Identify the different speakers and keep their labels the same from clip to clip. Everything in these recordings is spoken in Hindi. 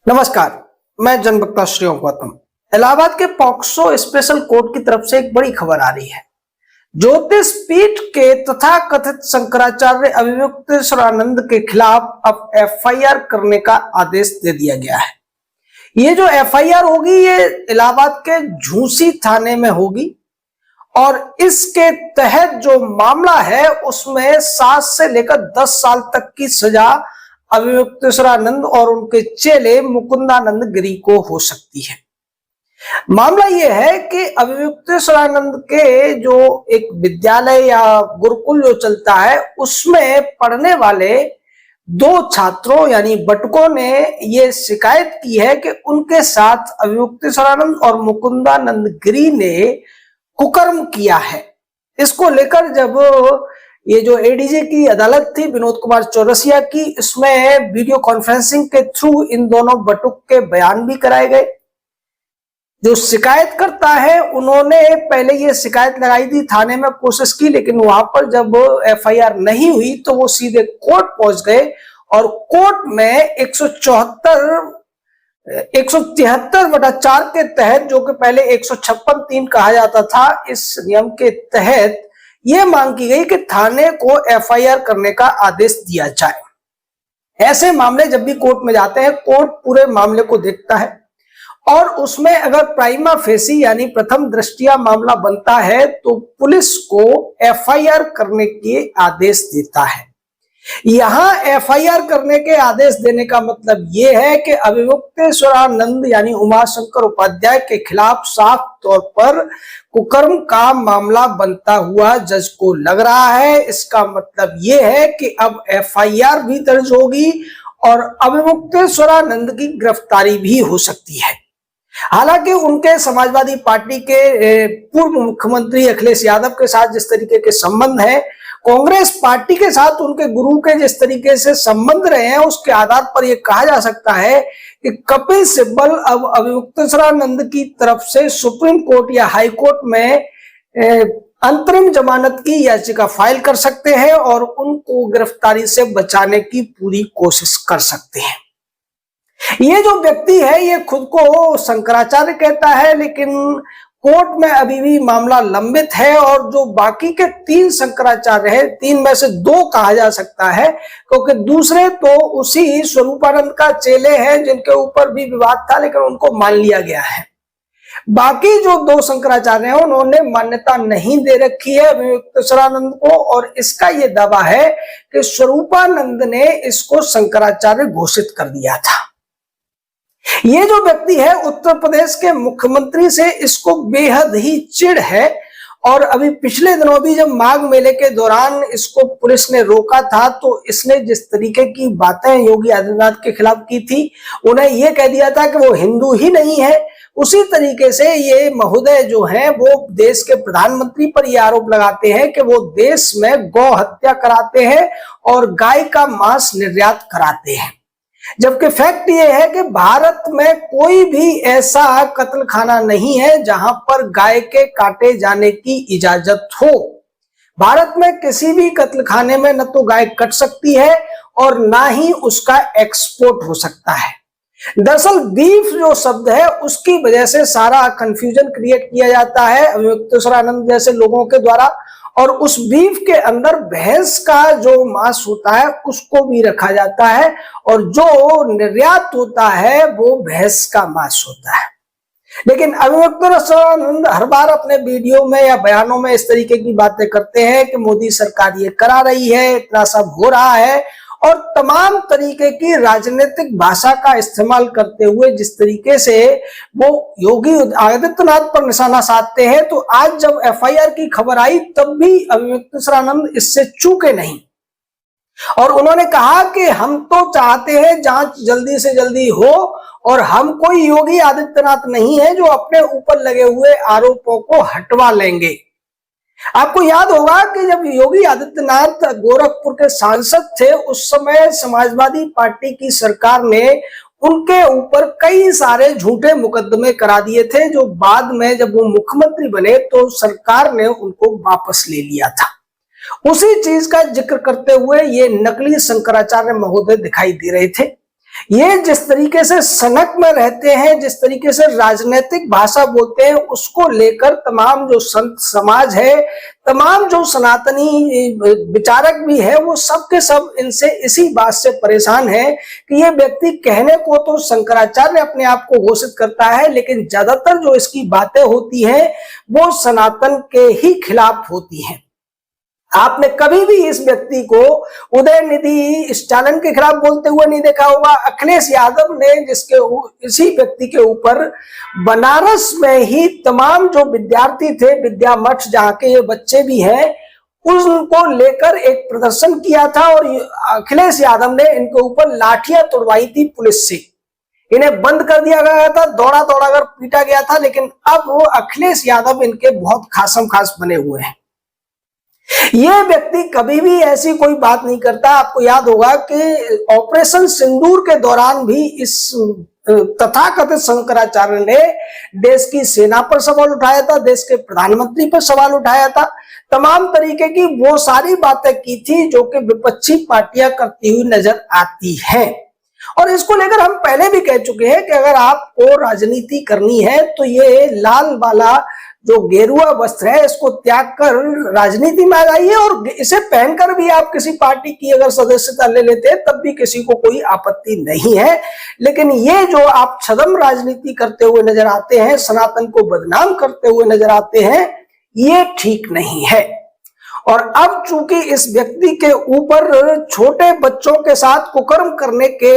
Speaker 1: नमस्कार, मैं जनवक्ता श्री ओम गौतम। इलाहाबाद के पॉक्सो स्पेशल कोर्ट की तरफ से एक बड़ी खबर आ रही है। ज्योतिष पीठ के तथाकथित शंकराचार्य अभियुक्तेश्वरानंद के खिलाफ अब एफआईआर करने का आदेश दे दिया गया है। ये जो एफआईआर होगी ये इलाहाबाद के झूसी थाने में होगी और इसके तहत जो मामला है उसमें 7 से लेकर 10 साल तक की सजा अभियुक्तेश्वरानंद और उनके चेले मुकुंदानंद गिरी को हो सकती है। मामला यह है कि अभियुक्तेश्वरानंद के जो एक विद्यालय या गुरुकुल जो चलता है उसमें पढ़ने वाले 2 छात्रों यानी बटुकों ने ये शिकायत की है कि उनके साथ अभियुक्तेश्वरानंद और मुकुंदानंद गिरी ने कुकर्म किया है। इसको लेकर जब ये जो एडीजे की अदालत थी विनोद कुमार चौरसिया की, इसमें वीडियो कॉन्फ्रेंसिंग के थ्रू इन दोनों बटुक के बयान भी कराए गए। जो शिकायत करता है उन्होंने पहले ये शिकायत लगाई थी, थाने में कोशिश की, लेकिन वहां पर जब एफआईआर नहीं हुई तो वो सीधे कोर्ट पहुंच गए और कोर्ट में 173/4 के तहत, जो कि पहले 156(3) कहा जाता था, इस नियम के तहत ये मांग की गई कि थाने को एफआईआर करने का आदेश दिया जाए। ऐसे मामले जब भी कोर्ट में जाते हैं, कोर्ट पूरे मामले को देखता है और उसमें अगर प्राइमा फेसी यानी प्रथम दृष्टया मामला बनता है तो पुलिस को एफआईआर करने के आदेश देता है। यहां एफआईआर करने के आदेश देने का मतलब यह है कि अभियुक्तेश्वरानंद यानी उमाशंकर उपाध्याय के खिलाफ साफ तौर पर कुकर्म का मामला बनता हुआ जज को लग रहा है। इसका मतलब यह है कि अब एफआईआर भी दर्ज होगी और अभियुक्तेश्वरानंद की गिरफ्तारी भी हो सकती है। हालांकि उनके समाजवादी पार्टी के पूर्व मुख्यमंत्री अखिलेश यादव के साथ जिस तरीके के संबंध है, कांग्रेस पार्टी के साथ उनके गुरु के जिस तरीके से संबंध रहे हैं, उसके आधार पर यह कहा जा सकता है कि कपिल सिब्बल अब अभियुक्तेश्वरानंद की तरफ से सुप्रीम कोर्ट या हाई कोर्ट में अंतरिम जमानत की याचिका फाइल कर सकते हैं और उनको गिरफ्तारी से बचाने की पूरी कोशिश कर सकते हैं। ये जो व्यक्ति है ये खुद को शंकराचार्य कहता है, लेकिन कोर्ट में अभी भी मामला लंबित है और जो बाकी के 3 शंकराचार्य हैं, 3 में से 2 कहा जा सकता है, क्योंकि दूसरे तो उसी स्वरूपानंद का चेले हैं जिनके ऊपर भी विवाद था, लेकिन उनको मान लिया गया है। बाकी जो 2 शंकराचार्य हैं उन्होंने मान्यता नहीं दे रखी है अभियुक्तेश्वरानंद को और इसका यह दावा है कि स्वरूपानंद ने इसको शंकराचार्य घोषित कर दिया था। ये जो व्यक्ति है उत्तर प्रदेश के मुख्यमंत्री से इसको बेहद ही चिढ़ है और अभी पिछले दिनों भी जब माघ मेले के दौरान इसको पुलिस ने रोका था तो इसने जिस तरीके की बातें योगी आदित्यनाथ के खिलाफ की थी, उन्हें यह कह दिया था कि वो हिंदू ही नहीं है। उसी तरीके से ये महोदय जो हैं वो देश के प्रधानमंत्री पर यह आरोप लगाते हैं कि वो देश में गौ हत्या कराते हैं और गाय का मांस निर्यात कराते हैं, जबकि फैक्ट ये है कि भारत में कोई भी ऐसा कत्ल खाना नहीं है जहां पर गाय के काटे जाने की इजाजत हो। भारत में किसी भी कत्ल खाने में न तो गाय कट सकती है और ना ही उसका एक्सपोर्ट हो सकता है। दरअसल बीफ जो शब्द है उसकी वजह से सारा कंफ्यूजन क्रिएट किया जाता है अभियुक्तेश्वरानंद जैसे लोगों के द्वारा, और उस बीफ के अंदर भैंस का जो मांस होता है उसको भी रखा जाता है और जो निर्यात होता है वो भैंस का मांस होता है। लेकिन अभियुक्तेश्वरानंद हर बार अपने वीडियो में या बयानों में इस तरीके की बातें करते हैं कि मोदी सरकार ये करा रही है, इतना सब हो रहा है, और तमाम तरीके की राजनीतिक भाषा का इस्तेमाल करते हुए जिस तरीके से वो योगी आदित्यनाथ पर निशाना साधते हैं, तो आज जब एफआईआर की खबर आई तब भी अभियुक्तेश्वरानंद इससे चूके नहीं और उन्होंने कहा कि हम तो चाहते हैं जांच जल्दी से जल्दी हो और हम कोई योगी आदित्यनाथ नहीं है जो अपने ऊपर लगे हुए आरोपों को हटवा लेंगे। आपको याद होगा कि जब योगी आदित्यनाथ गोरखपुर के सांसद थे उस समय समाजवादी पार्टी की सरकार ने उनके ऊपर कई सारे झूठे मुकदमे करा दिए थे, जो बाद में जब वो मुख्यमंत्री बने तो सरकार ने उनको वापस ले लिया था। उसी चीज का जिक्र करते हुए ये नकली शंकराचार्य महोदय दिखाई दे रहे थे। ये जिस तरीके से सनक में रहते हैं, जिस तरीके से राजनीतिक भाषा बोलते हैं, उसको लेकर तमाम जो संत समाज है, तमाम जो सनातनी विचारक भी है, वो सब के सब इनसे इसी बात से परेशान है कि ये व्यक्ति कहने को तो शंकराचार्य अपने आप को घोषित करता है, लेकिन ज्यादातर जो इसकी बातें होती हैं वो सनातन के ही खिलाफ होती हैं। आपने कभी भी इस व्यक्ति को उदयनिधि स्टालिन के खिलाफ बोलते हुए नहीं देखा होगा। अखिलेश यादव ने जिसके इसी व्यक्ति के ऊपर बनारस में ही तमाम जो विद्यार्थी थे, विद्या मठ जहाँ के ये बच्चे भी हैं, उनको लेकर एक प्रदर्शन किया था और अखिलेश यादव ने इनके ऊपर लाठियां तोड़वाई थी पुलिस से। इन्हें बंद कर दिया गया था, दौड़ा दौड़ा कर पीटा गया था, लेकिन अब वो अखिलेश यादव इनके बहुत खासम खास बने हुए हैं। ये व्यक्ति कभी भी ऐसी कोई बात नहीं करता। आपको याद होगा कि ऑपरेशन सिंदूर के दौरान भी इस तथाकथित शंकराचार्य ने देश की सेना पर सवाल उठाया था, देश के प्रधानमंत्री पर सवाल उठाया था, तमाम तरीके की वो सारी बातें की थी जो कि विपक्षी पार्टियां करती हुई नजर आती हैं। और इसको लेकर हम पहले भी कह चुके हैं कि अगर आपको राजनीति करनी है तो ये लाल वाला जो गेरुआ वस्त्र है इसको त्याग कर राजनीति में आ जाइए, और इसे पहनकर भी आप किसी पार्टी की अगर सदस्यता ले लेते हैं तब भी किसी को कोई आपत्ति नहीं है। लेकिन ये जो आप छद्म राजनीति करते हुए नजर आते हैं, सनातन को बदनाम करते हुए नजर आते हैं, ये ठीक नहीं है। और अब चूंकि इस व्यक्ति के ऊपर छोटे बच्चों के साथ कुकर्म करने के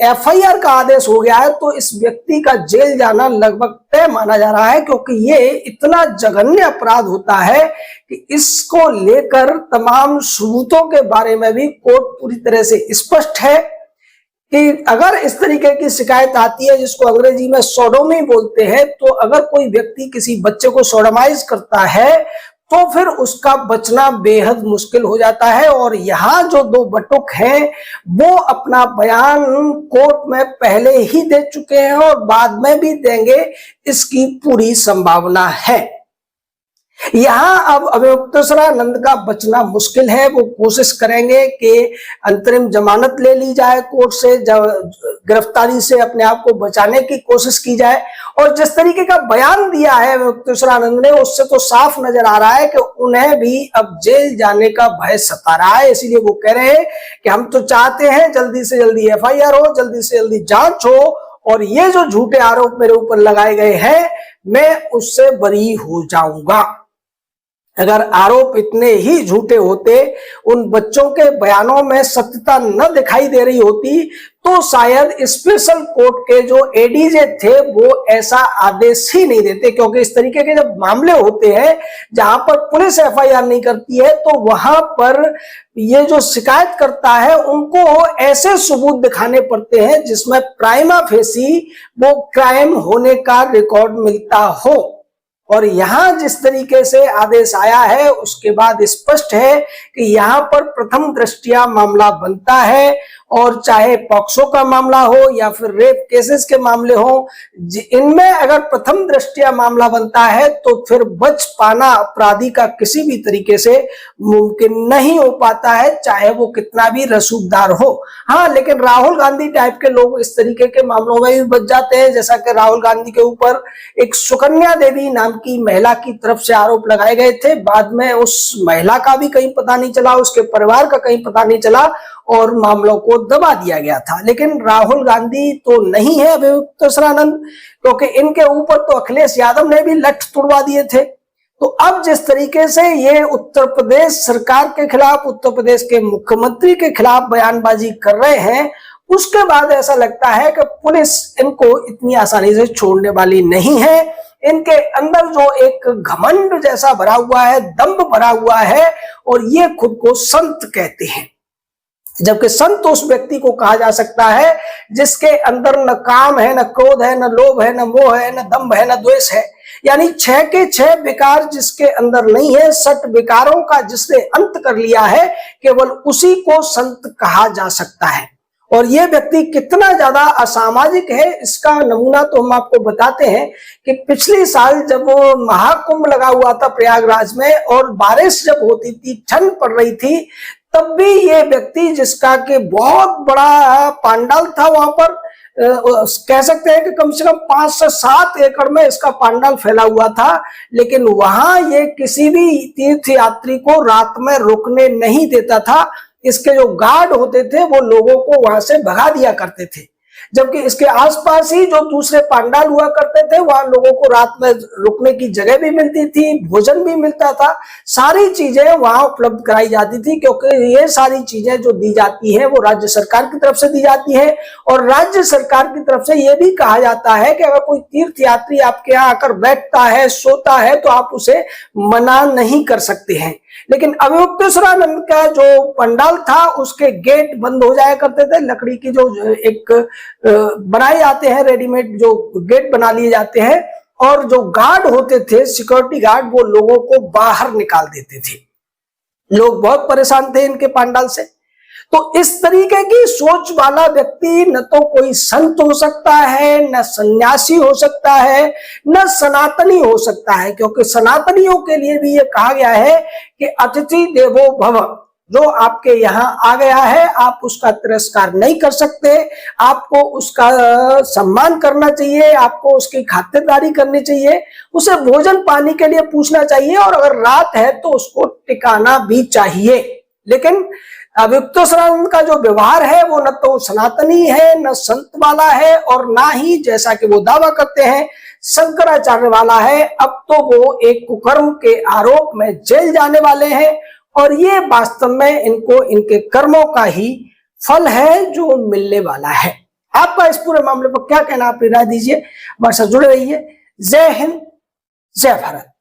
Speaker 1: एफआईआर का आदेश हो गया है, तो इस व्यक्ति का जेल जाना लगभग तय माना जा रहा है, क्योंकि ये इतना जघन्य अपराध होता है कि इसको लेकर तमाम सबूतों के बारे में भी कोर्ट पूरी तरह से स्पष्ट है कि अगर इस तरीके की शिकायत आती है, जिसको अंग्रेजी में सोडोमी बोलते हैं, तो अगर कोई व्यक्ति किसी बच्चे को सोडोमाइज करता है तो फिर उसका बचना बेहद मुश्किल हो जाता है। और यहाँ जो दो बटुक हैं वो अपना बयान कोर्ट में पहले ही दे चुके हैं और बाद में भी देंगे, इसकी पूरी संभावना है। यहाँ अब अभियुक्तेश्वरानंद का बचना मुश्किल है। वो कोशिश करेंगे कि अंतरिम जमानत ले ली जाए कोर्ट से, गिरफ्तारी से अपने आप को बचाने की कोशिश की जाए। और जिस तरीके का बयान दिया है अभियुक्तेश्वरानंद ने, उससे तो साफ नजर आ रहा है कि उन्हें भी अब जेल जाने का भय सता रहा है। इसीलिए वो कह रहे हैं कि हम तो चाहते हैं जल्दी से जल्दी एफआईआर हो, जल्दी से जल्दी जांच हो, और ये जो झूठे आरोप मेरे ऊपर लगाए गए हैं मैं उससे बरी हो जाऊंगा। अगर आरोप इतने ही झूठे होते, उन बच्चों के बयानों में सत्यता न दिखाई दे रही होती, तो शायद स्पेशल कोर्ट के जो एडीजे थे वो ऐसा आदेश ही नहीं देते। क्योंकि इस तरीके के जब मामले होते हैं जहां पर पुलिस एफआईआर नहीं करती है, तो वहां पर ये जो शिकायत करता है उनको ऐसे सबूत दिखाने पड़ते हैं जिसमें प्राइमा फेसी वो क्राइम होने का रिकॉर्ड मिलता हो। और यहां जिस तरीके से आदेश आया है उसके बाद स्पष्ट है कि यहां पर प्रथम दृष्टया मामला बनता है, और चाहे पॉक्सो का मामला हो या फिर रेप केसेस के मामले हो, इनमें अगर प्रथम दृष्टया मामला बनता है तो फिर बच पाना अपराधी का किसी भी तरीके से मुमकिन नहीं हो पाता है, चाहे वो कितना भी रसूखदार हो। हाँ, लेकिन राहुल गांधी टाइप के लोग इस तरीके के मामलों में भी बच जाते हैं। जैसा कि राहुल गांधी के ऊपर एक सुकन्या देवी नाम की महिला की तरफ से आरोप लगाए गए थे, बाद में उस महिला का भी कहीं पता नहीं चला, उसके परिवार का कहीं पता नहीं चला और मामलों को दबा दिया गया था। लेकिन राहुल गांधी तो नहीं है अभियुक्तेश्वरानंद, क्योंकि इनके ऊपर तो अखिलेश यादव ने भी लठ तुड़वा दिए थे। तो अब जिस तरीके से ये उत्तर प्रदेश सरकार के खिलाफ, उत्तर प्रदेश के मुख्यमंत्री के खिलाफ बयानबाजी कर रहे हैं, उसके बाद ऐसा लगता है कि पुलिस इनको इतनी आसानी से छोड़ने वाली नहीं है। इनके अंदर जो एक घमंड जैसा भरा हुआ है, दंभ भरा हुआ है, और ये खुद को संत कहते हैं, जबकि संत उस व्यक्ति को कहा जा सकता है जिसके अंदर न काम है, न क्रोध है, न लोभ है, न मोह है, न दंभ है, न द्वेष है। यानी 6 के 6 विकार जिसके अंदर नहीं है, 6 विकारों का जिसने अंत कर लिया है, केवल उसी को संत कहा जा सकता है। और ये व्यक्ति कितना ज्यादा असामाजिक है इसका नमूना तो हम आपको बताते हैं कि पिछले साल जब वो महाकुंभ लगा हुआ था प्रयागराज में और बारिश जब होती थी, ठंड पड़ रही थी, तब भी ये व्यक्ति, जिसका कि बहुत बड़ा पांडाल था वहां पर, कह सकते हैं कि कम से कम 5 से 7 एकड़ में इसका पांडाल फैला हुआ था, लेकिन वहां ये किसी भी तीर्थ यात्री को रात में रुकने नहीं देता था। इसके जो गार्ड होते थे वो लोगों को वहां से भगा दिया करते थे, जबकि इसके आसपास ही जो दूसरे पांडाल हुआ करते थे वहां लोगों को रात में रुकने की जगह भी मिलती थी, भोजन भी मिलता था, सारी चीजें वहां उपलब्ध कराई जाती थी, क्योंकि ये सारी चीजें जो दी जाती है वो राज्य सरकार की तरफ से दी जाती है। और राज्य सरकार की तरफ से यह भी कहा जाता है कि अगर कोई तीर्थ यात्री आपके यहाँ आकर बैठता है, सोता है, तो आप उसे मना नहीं कर सकते हैं। लेकिन अवयुक्तेश्वरानंद का जो पंडाल था उसके गेट बंद हो जाया करते थे, लकड़ी की जो एक बनाए जाते हैं, रेडीमेड जो गेट बना लिए जाते हैं, और जो गार्ड होते थे, सिक्योरिटी गार्ड, वो लोगों को बाहर निकाल देते थे। लोग बहुत परेशान थे इनके पंडाल से। तो इस तरीके की सोच वाला व्यक्ति न तो कोई संत हो सकता है, न सन्यासी हो सकता है, न सनातनी हो सकता है, क्योंकि सनातनियों के लिए भी ये कहा गया है कि अतिथि देवो भव। जो आपके यहाँ आ गया है आप उसका तिरस्कार नहीं कर सकते, आपको उसका सम्मान करना चाहिए, आपको उसकी खातिरदारी करनी चाहिए, उसे भोजन पानी के लिए पूछना चाहिए, और अगर रात है तो उसको टिकाना भी चाहिए। लेकिन अवयुक्तेश्वरानंद का जो व्यवहार है वो न तो सनातनी है, न संत वाला है, और ना ही, जैसा कि वो दावा करते हैं, शंकराचार्य वाला है। अब तो वो एक कुकर्म के आरोप में जेल जाने वाले हैं, और ये वास्तव में इनको इनके कर्मों का ही फल है जो मिलने वाला है। आपका इस पूरे मामले पर क्या कहना, आप राय दीजिए। हमारे साथ जुड़े रहिए। जय हिंद, जय भारत।